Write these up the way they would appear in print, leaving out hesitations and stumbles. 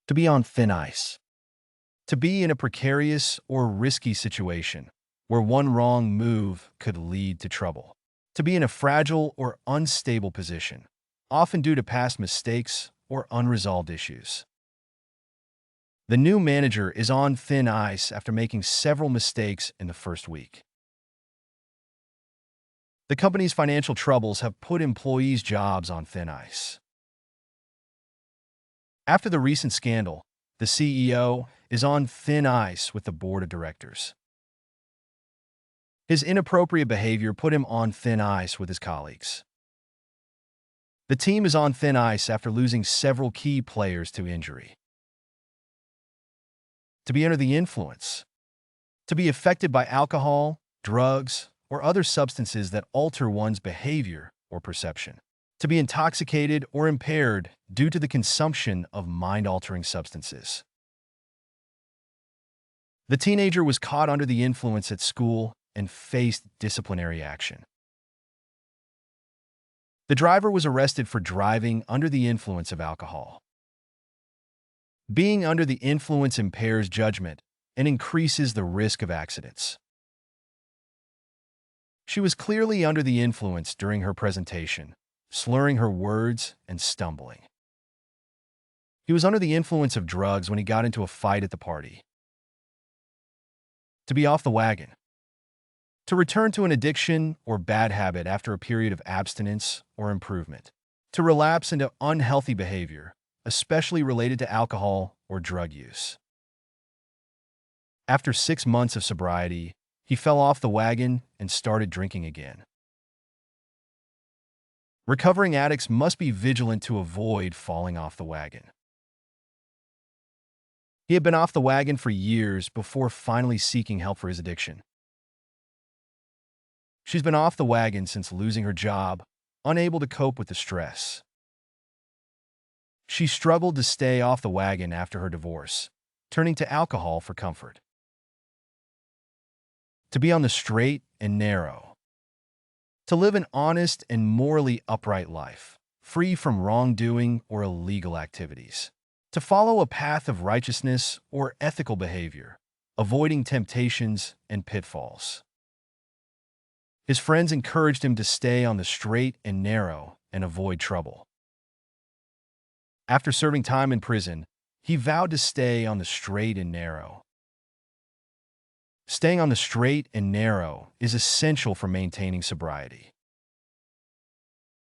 To be on thin ice. To be in a precarious or risky situation where one wrong move could lead to trouble. To be in a fragile or unstable position, often due to past mistakes or unresolved issues. The new manager is on thin ice after making several mistakes in the first week. The company's financial troubles have put employees' jobs on thin ice. After the recent scandal, the CEO is on thin ice with the board of directors. His inappropriate behavior put him on thin ice with his colleagues. The team is on thin ice after losing several key players to injury. To be under the influence. To be affected by alcohol, drugs, or other substances that alter one's behavior or perception. To be intoxicated or impaired due to the consumption of mind-altering substances. The teenager was caught under the influence at school and faced disciplinary action. The driver was arrested for driving under the influence of alcohol. Being under the influence impairs judgment and increases the risk of accidents. She was clearly under the influence during her presentation, slurring her words and stumbling. He was under the influence of drugs when he got into a fight at the party. To be off the wagon. To return to an addiction or bad habit after a period of abstinence or improvement. To relapse into unhealthy behavior, especially related to alcohol or drug use. After 6 months of sobriety, he fell off the wagon and started drinking again. Recovering addicts must be vigilant to avoid falling off the wagon. He had been off the wagon for years before finally seeking help for his addiction. She's been off the wagon since losing her job, unable to cope with the stress. She struggled to stay off the wagon after her divorce, turning to alcohol for comfort. To be on the straight and narrow. To live an honest and morally upright life, free from wrongdoing or illegal activities. To follow a path of righteousness or ethical behavior, avoiding temptations and pitfalls. His friends encouraged him to stay on the straight and narrow and avoid trouble. After serving time in prison, he vowed to stay on the straight and narrow. Staying on the straight and narrow is essential for maintaining sobriety.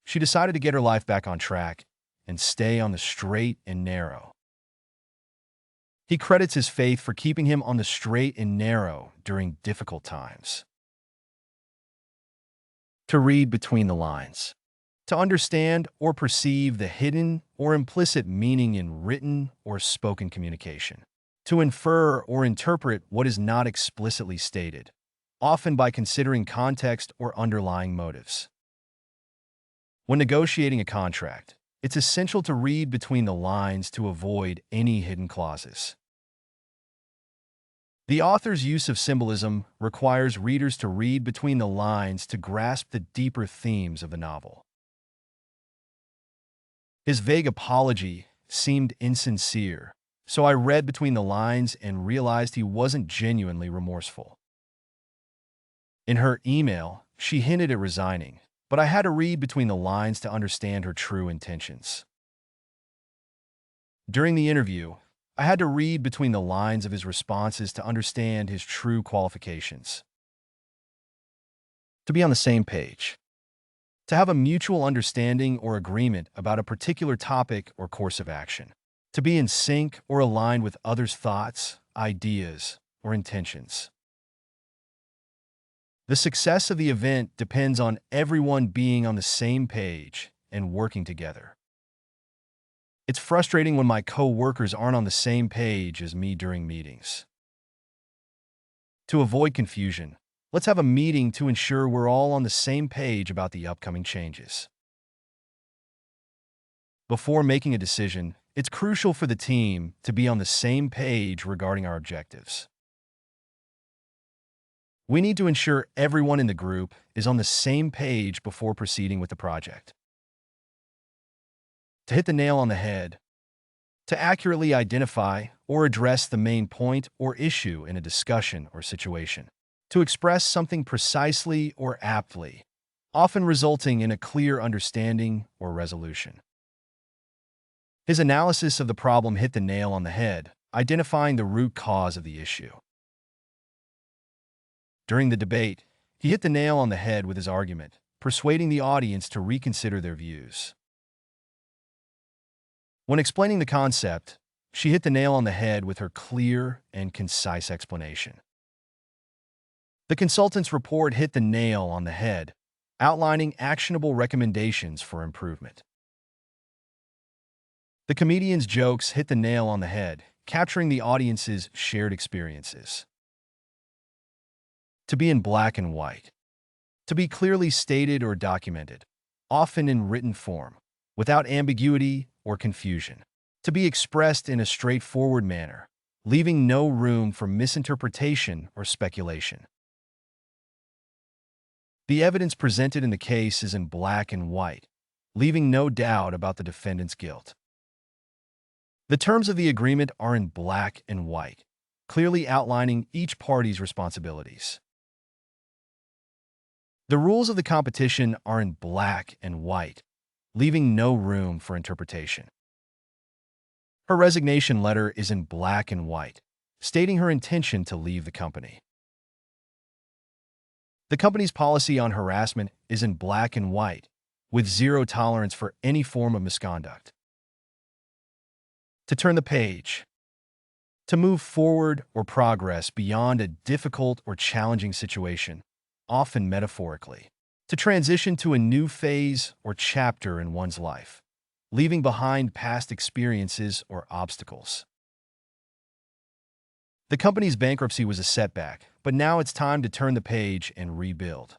She decided to get her life back on track and stay on the straight and narrow. He credits his faith for keeping him on the straight and narrow during difficult times. To read between the lines. To understand or perceive the hidden or implicit meaning in written or spoken communication. To infer or interpret what is not explicitly stated, often by considering context or underlying motives. When negotiating a contract, it's essential to read between the lines to avoid any hidden clauses. The author's use of symbolism requires readers to read between the lines to grasp the deeper themes of the novel. His vague apology seemed insincere, so I read between the lines and realized he wasn't genuinely remorseful. In her email, she hinted at resigning, but I had to read between the lines to understand her true intentions. During the interview, I had to read between the lines of his responses to understand his true qualifications. To be on the same page. To have a mutual understanding or agreement about a particular topic or course of action. To be in sync or aligned with others' thoughts, ideas, or intentions. The success of the event depends on everyone being on the same page and working together. It's frustrating when my co-workers aren't on the same page as me during meetings. To avoid confusion, let's have a meeting to ensure we're all on the same page about the upcoming changes. Before making a decision, it's crucial for the team to be on the same page regarding our objectives. We need to ensure everyone in the group is on the same page before proceeding with the project. To hit the nail on the head, to accurately identify or address the main point or issue in a discussion or situation, to express something precisely or aptly, often resulting in a clear understanding or resolution. His analysis of the problem hit the nail on the head, identifying the root cause of the issue. During the debate, he hit the nail on the head with his argument, persuading the audience to reconsider their views. When explaining the concept, she hit the nail on the head with her clear and concise explanation. The consultant's report hit the nail on the head, outlining actionable recommendations for improvement. The comedian's jokes hit the nail on the head, capturing the audience's shared experiences. To be in black and white. To be clearly stated or documented, often in written form, without ambiguity or confusion. To be expressed in a straightforward manner, leaving no room for misinterpretation or speculation. The evidence presented in the case is in black and white, leaving no doubt about the defendant's guilt. The terms of the agreement are in black and white, clearly outlining each party's responsibilities. The rules of the competition are in black and white, leaving no room for interpretation. Her resignation letter is in black and white, stating her intention to leave the company. The company's policy on harassment is in black and white, with zero tolerance for any form of misconduct. To turn the page. To move forward or progress beyond a difficult or challenging situation, often metaphorically. To transition to a new phase or chapter in one's life, leaving behind past experiences or obstacles. The company's bankruptcy was a setback, but now it's time to turn the page and rebuild.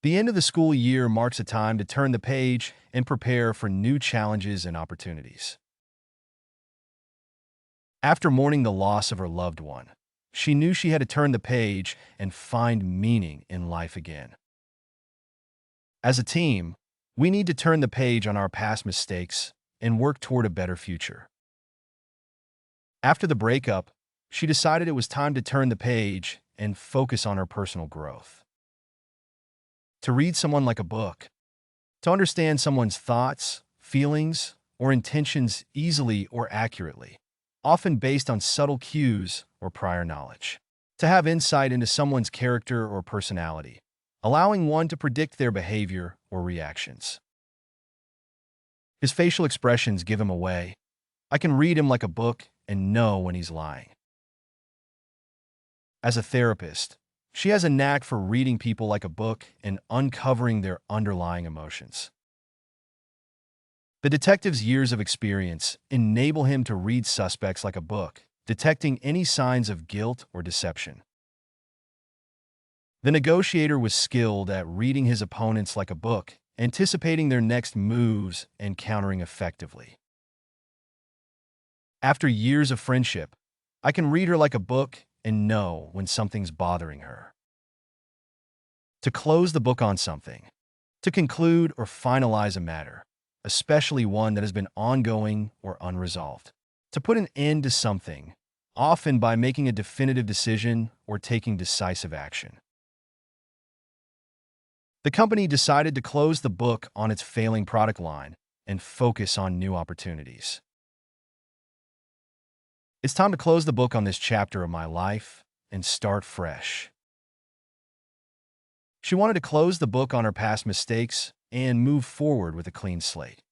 The end of the school year marks a time to turn the page and prepare for new challenges and opportunities. After mourning the loss of her loved one, she knew she had to turn the page and find meaning in life again. As a team, we need to turn the page on our past mistakes and work toward a better future. After the breakup, she decided it was time to turn the page and focus on her personal growth. To read someone like a book, to understand someone's thoughts, feelings, or intentions easily or accurately, often based on subtle cues or prior knowledge. To have insight into someone's character or personality, allowing one to predict their behavior or reactions. His facial expressions give him away. I can read him like a book and know when he's lying. As a therapist, she has a knack for reading people like a book and uncovering their underlying emotions. The detective's years of experience enable him to read suspects like a book, detecting any signs of guilt or deception. The negotiator was skilled at reading his opponents like a book, anticipating their next moves and countering effectively. After years of friendship, I can read her like a book and know when something's bothering her. To close the book on something. To conclude or finalize a matter, especially one that has been ongoing or unresolved. To put an end to something, often by making a definitive decision or taking decisive action. The company decided to close the book on its failing product line and focus on new opportunities. It's time to close the book on this chapter of my life and start fresh. She wanted to close the book on her past mistakes and move forward with a clean slate.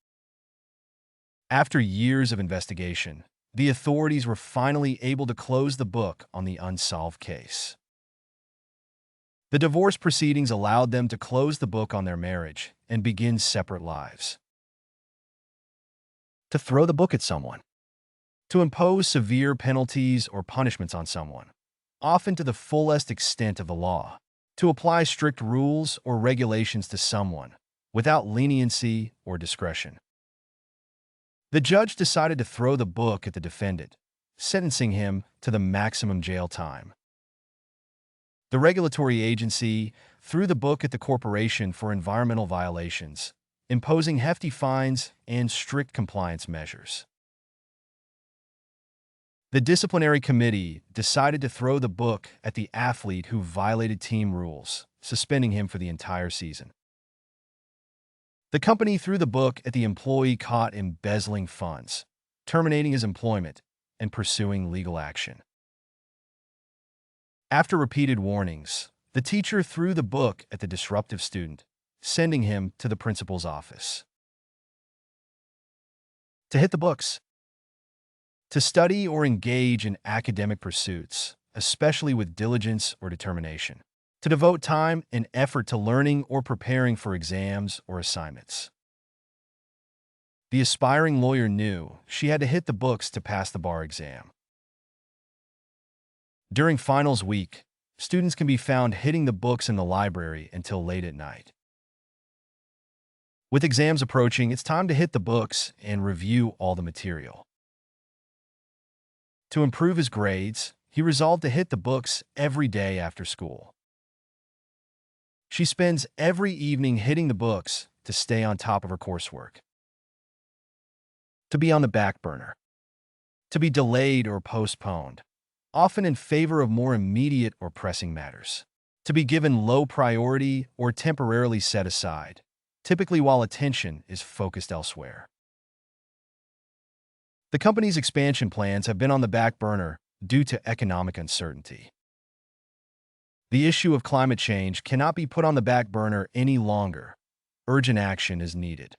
After years of investigation, the authorities were finally able to close the book on the unsolved case. The divorce proceedings allowed them to close the book on their marriage and begin separate lives. To throw the book at someone. To impose severe penalties or punishments on someone, often to the fullest extent of the law. To apply strict rules or regulations to someone, without leniency or discretion. The judge decided to throw the book at the defendant, sentencing him to the maximum jail time. The regulatory agency threw the book at the corporation for environmental violations, imposing hefty fines and strict compliance measures. The disciplinary committee decided to throw the book at the athlete who violated team rules, suspending him for the entire season. The company threw the book at the employee caught embezzling funds, terminating his employment and pursuing legal action. After repeated warnings, the teacher threw the book at the disruptive student, sending him to the principal's office. To hit the books. To study or engage in academic pursuits, especially with diligence or determination. To devote time and effort to learning or preparing for exams or assignments. The aspiring lawyer knew she had to hit the books to pass the bar exam. During finals week, students can be found hitting the books in the library until late at night. With exams approaching, it's time to hit the books and review all the material. To improve his grades, he resolved to hit the books every day after school. She spends every evening hitting the books to stay on top of her coursework. To be on the back burner. To be delayed or postponed, often in favor of more immediate or pressing matters. To be given low priority or temporarily set aside, typically while attention is focused elsewhere. The company's expansion plans have been on the back burner due to economic uncertainty. The issue of climate change cannot be put on the back burner any longer. Urgent action is needed.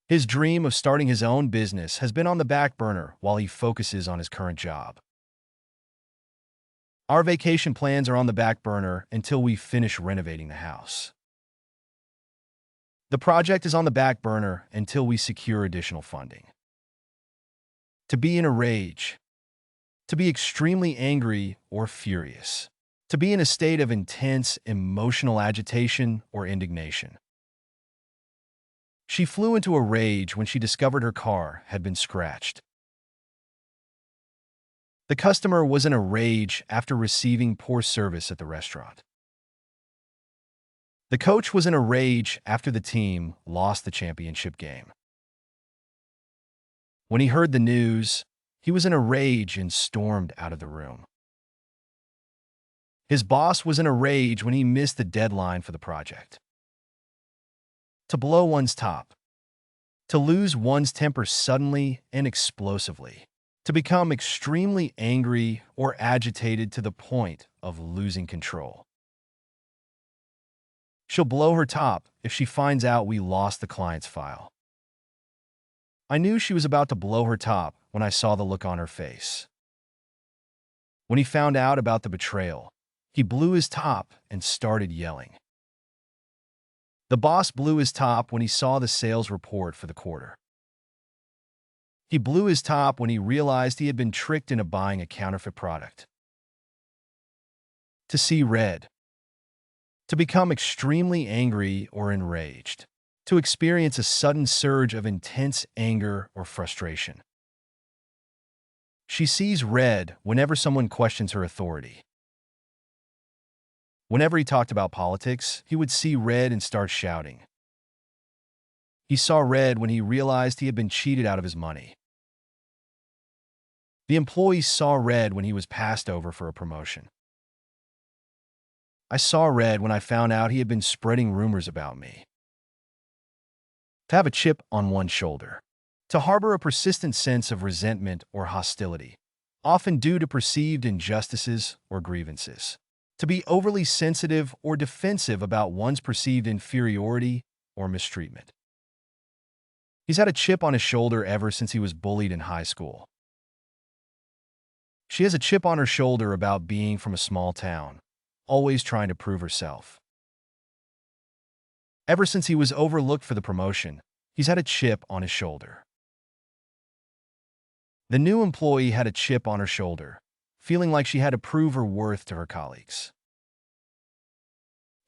His dream of starting his own business has been on the back burner while he focuses on his current job. Our vacation plans are on the back burner until we finish renovating the house. The project is on the back burner until we secure additional funding. To be in a rage. To be extremely angry or furious. To be in a state of intense emotional agitation or indignation. She flew into a rage when she discovered her car had been scratched. The customer was in a rage after receiving poor service at the restaurant. The coach was in a rage after the team lost the championship game. When he heard the news, he was in a rage and stormed out of the room. His boss was in a rage when he missed the deadline for the project. To blow one's top. To lose one's temper suddenly and explosively. To become extremely angry or agitated to the point of losing control. She'll blow her top if she finds out we lost the client's file. I knew she was about to blow her top when I saw the look on her face. When he found out about the betrayal, he blew his top and started yelling. The boss blew his top when he saw the sales report for the quarter. He blew his top when he realized he had been tricked into buying a counterfeit product. To see red. To become extremely angry or enraged. To experience a sudden surge of intense anger or frustration. She sees red whenever someone questions her authority. Whenever he talked about politics, he would see red and start shouting. He saw red when he realized he had been cheated out of his money. The employee saw red when he was passed over for a promotion. I saw red when I found out he had been spreading rumors about me. To have a chip on one's shoulder. To harbor a persistent sense of resentment or hostility, often due to perceived injustices or grievances. To be overly sensitive or defensive about one's perceived inferiority or mistreatment. He's had a chip on his shoulder ever since he was bullied in high school. She has a chip on her shoulder about being from a small town, always trying to prove herself. Ever since he was overlooked for the promotion, he's had a chip on his shoulder. The new employee had a chip on her shoulder, feeling like she had to prove her worth to her colleagues.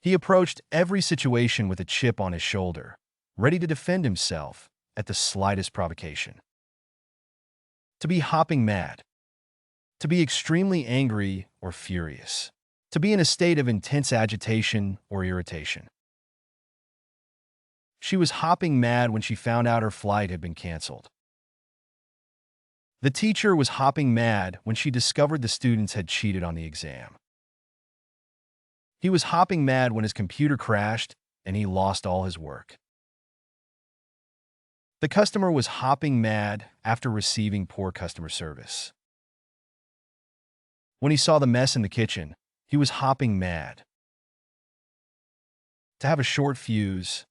He approached every situation with a chip on his shoulder, ready to defend himself at the slightest provocation. To be hopping mad. To be extremely angry or furious. To be in a state of intense agitation or irritation. She was hopping mad when she found out her flight had been canceled. The teacher was hopping mad when she discovered the students had cheated on the exam. He was hopping mad when his computer crashed and he lost all his work. The customer was hopping mad after receiving poor customer service. When he saw the mess in the kitchen, he was hopping mad. To have a short fuse.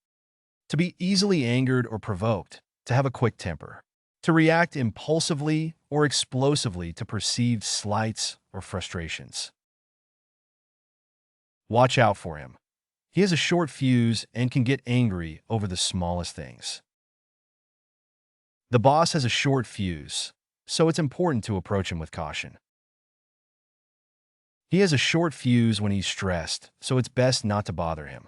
To be easily angered or provoked. To have a quick temper. To react impulsively or explosively to perceived slights or frustrations. Watch out for him. He has a short fuse and can get angry over the smallest things. The boss has a short fuse, so it's important to approach him with caution. He has a short fuse when he's stressed, so it's best not to bother him.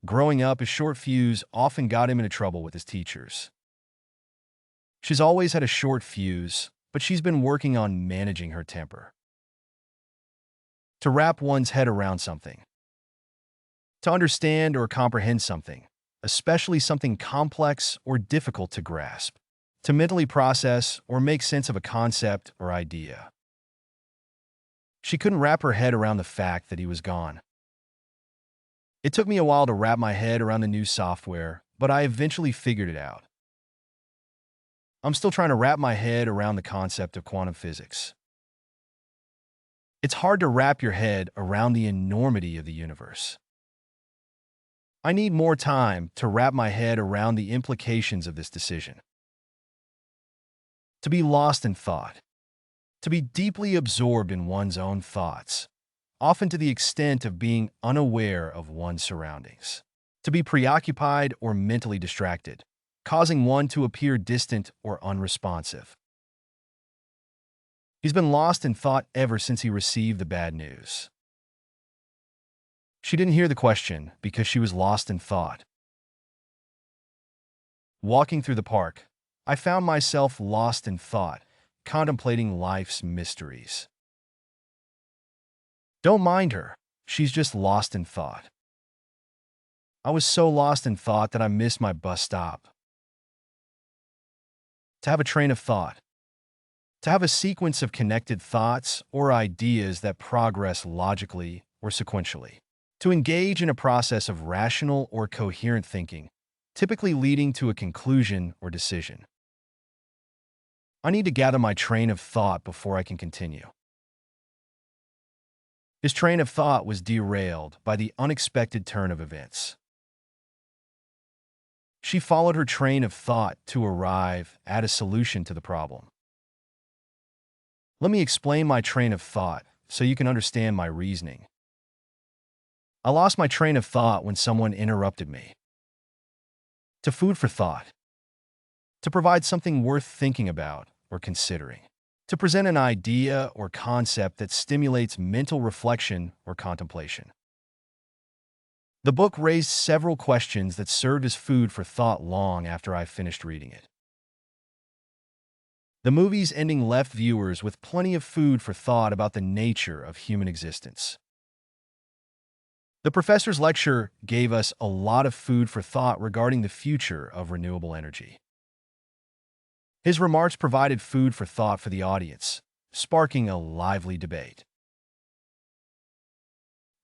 Growing up, his short fuse often got him into trouble with his teachers. She's always had a short fuse, but she's been working on managing her temper. To wrap one's head around something. To understand or comprehend something, especially something complex or difficult to grasp. To mentally process or make sense of a concept or idea. She couldn't wrap her head around the fact that he was gone. It took me a while to wrap my head around the new software, but I eventually figured it out. I'm still trying to wrap my head around the concept of quantum physics. It's hard to wrap your head around the enormity of the universe. I need more time to wrap my head around the implications of this decision. To be lost in thought. To be deeply absorbed in one's own thoughts, often to the extent of being unaware of one's surroundings. To be preoccupied or mentally distracted, causing one to appear distant or unresponsive. He's been lost in thought ever since he received the bad news. She didn't hear the question because she was lost in thought. Walking through the park, I found myself lost in thought, contemplating life's mysteries. Don't mind her. She's just lost in thought. I was so lost in thought that I missed my bus stop. To have a train of thought. To have a sequence of connected thoughts or ideas that progress logically or sequentially. To engage in a process of rational or coherent thinking, typically leading to a conclusion or decision. I need to gather my train of thought before I can continue. His train of thought was derailed by the unexpected turn of events. She followed her train of thought to arrive at a solution to the problem. Let me explain my train of thought so you can understand my reasoning. I lost my train of thought when someone interrupted me. To food for thought. To provide something worth thinking about or considering. To present an idea or concept that stimulates mental reflection or contemplation. The book raised several questions that served as food for thought long after I finished reading it. The movie's ending left viewers with plenty of food for thought about the nature of human existence. The professor's lecture gave us a lot of food for thought regarding the future of renewable energy. His remarks provided food for thought for the audience, sparking a lively debate.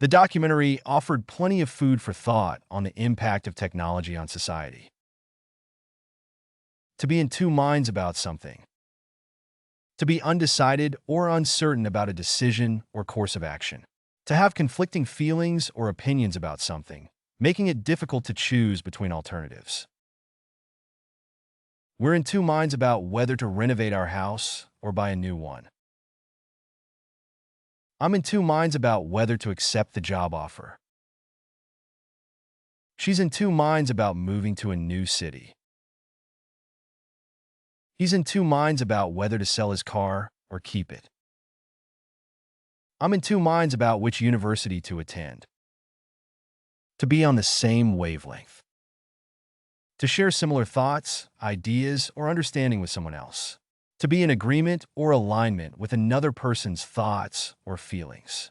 The documentary offered plenty of food for thought on the impact of technology on society. To be in two minds about something. To be undecided or uncertain about a decision or course of action. To have conflicting feelings or opinions about something, making it difficult to choose between alternatives. We're in two minds about whether to renovate our house or buy a new one. I'm in two minds about whether to accept the job offer. She's in two minds about moving to a new city. He's in two minds about whether to sell his car or keep it. I'm in two minds about which university to attend. To be on the same wavelength. To share similar thoughts, ideas, or understanding with someone else. To be in agreement or alignment with another person's thoughts or feelings.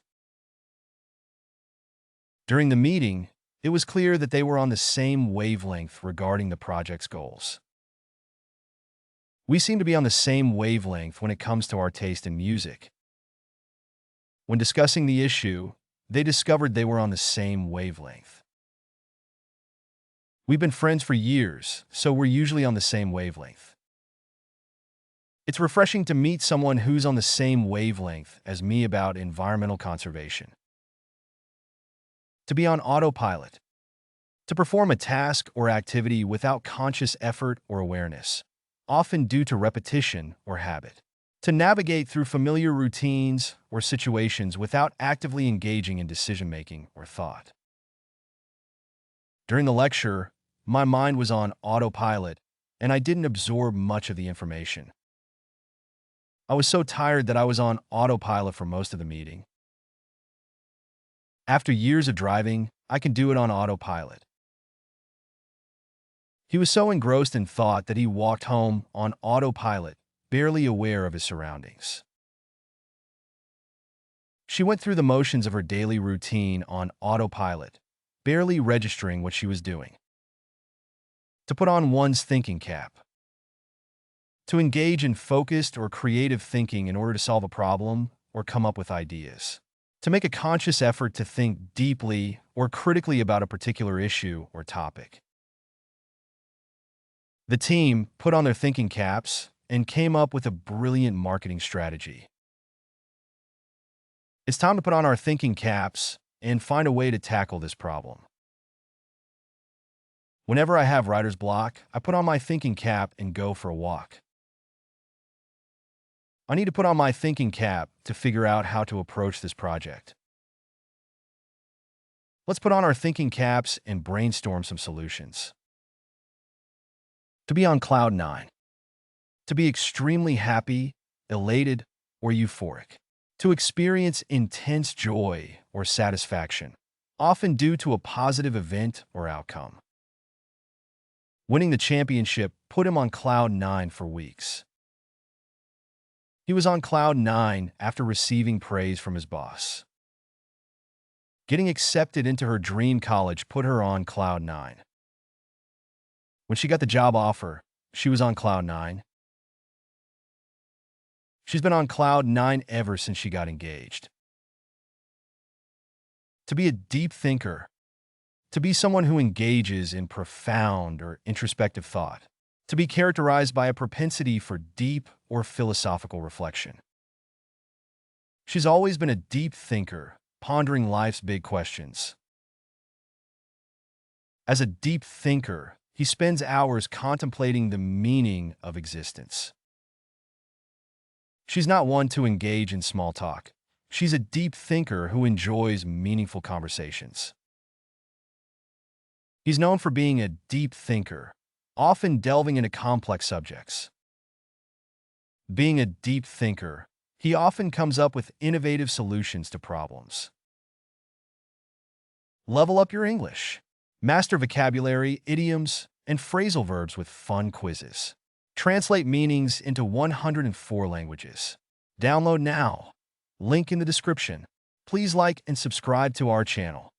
During the meeting, it was clear that they were on the same wavelength regarding the project's goals. We seem to be on the same wavelength when it comes to our taste in music. When discussing the issue, they discovered they were on the same wavelength. We've been friends for years, so we're usually on the same wavelength. It's refreshing to meet someone who's on the same wavelength as me about environmental conservation. To be on autopilot. To perform a task or activity without conscious effort or awareness, often due to repetition or habit. To navigate through familiar routines or situations without actively engaging in decision-making or thought. During the lecture, my mind was on autopilot, and I didn't absorb much of the information. I was so tired that I was on autopilot for most of the meeting. After years of driving, I can do it on autopilot. He was so engrossed in thought that he walked home on autopilot, barely aware of his surroundings. She went through the motions of her daily routine on autopilot, barely registering what she was doing. To put on one's thinking cap. To engage in focused or creative thinking in order to solve a problem or come up with ideas. To make a conscious effort to think deeply or critically about a particular issue or topic. The team put on their thinking caps and came up with a brilliant marketing strategy. It's time to put on our thinking caps and find a way to tackle this problem. Whenever I have writer's block, I put on my thinking cap and go for a walk. I need to put on my thinking cap to figure out how to approach this project. Let's put on our thinking caps and brainstorm some solutions. To be on cloud nine. To be extremely happy, elated, or euphoric. To experience intense joy or satisfaction, often due to a positive event or outcome. Winning the championship put him on cloud nine for weeks. He was on cloud nine after receiving praise from his boss. Getting accepted into her dream college put her on cloud nine. When she got the job offer, she was on cloud nine. She's been on cloud nine ever since she got engaged. To be a deep thinker. To be someone who engages in profound or introspective thought. To be characterized by a propensity for deep or philosophical reflection. She's always been a deep thinker, pondering life's big questions. As a deep thinker, he spends hours contemplating the meaning of existence. She's not one to engage in small talk. She's a deep thinker who enjoys meaningful conversations. He's known for being a deep thinker, often delving into complex subjects. Being a deep thinker, he often comes up with innovative solutions to problems. Level up your English. Master vocabulary, idioms, and phrasal verbs with fun quizzes. Translate meanings into 104 languages. Download now. Link in the description. Please like and subscribe to our channel.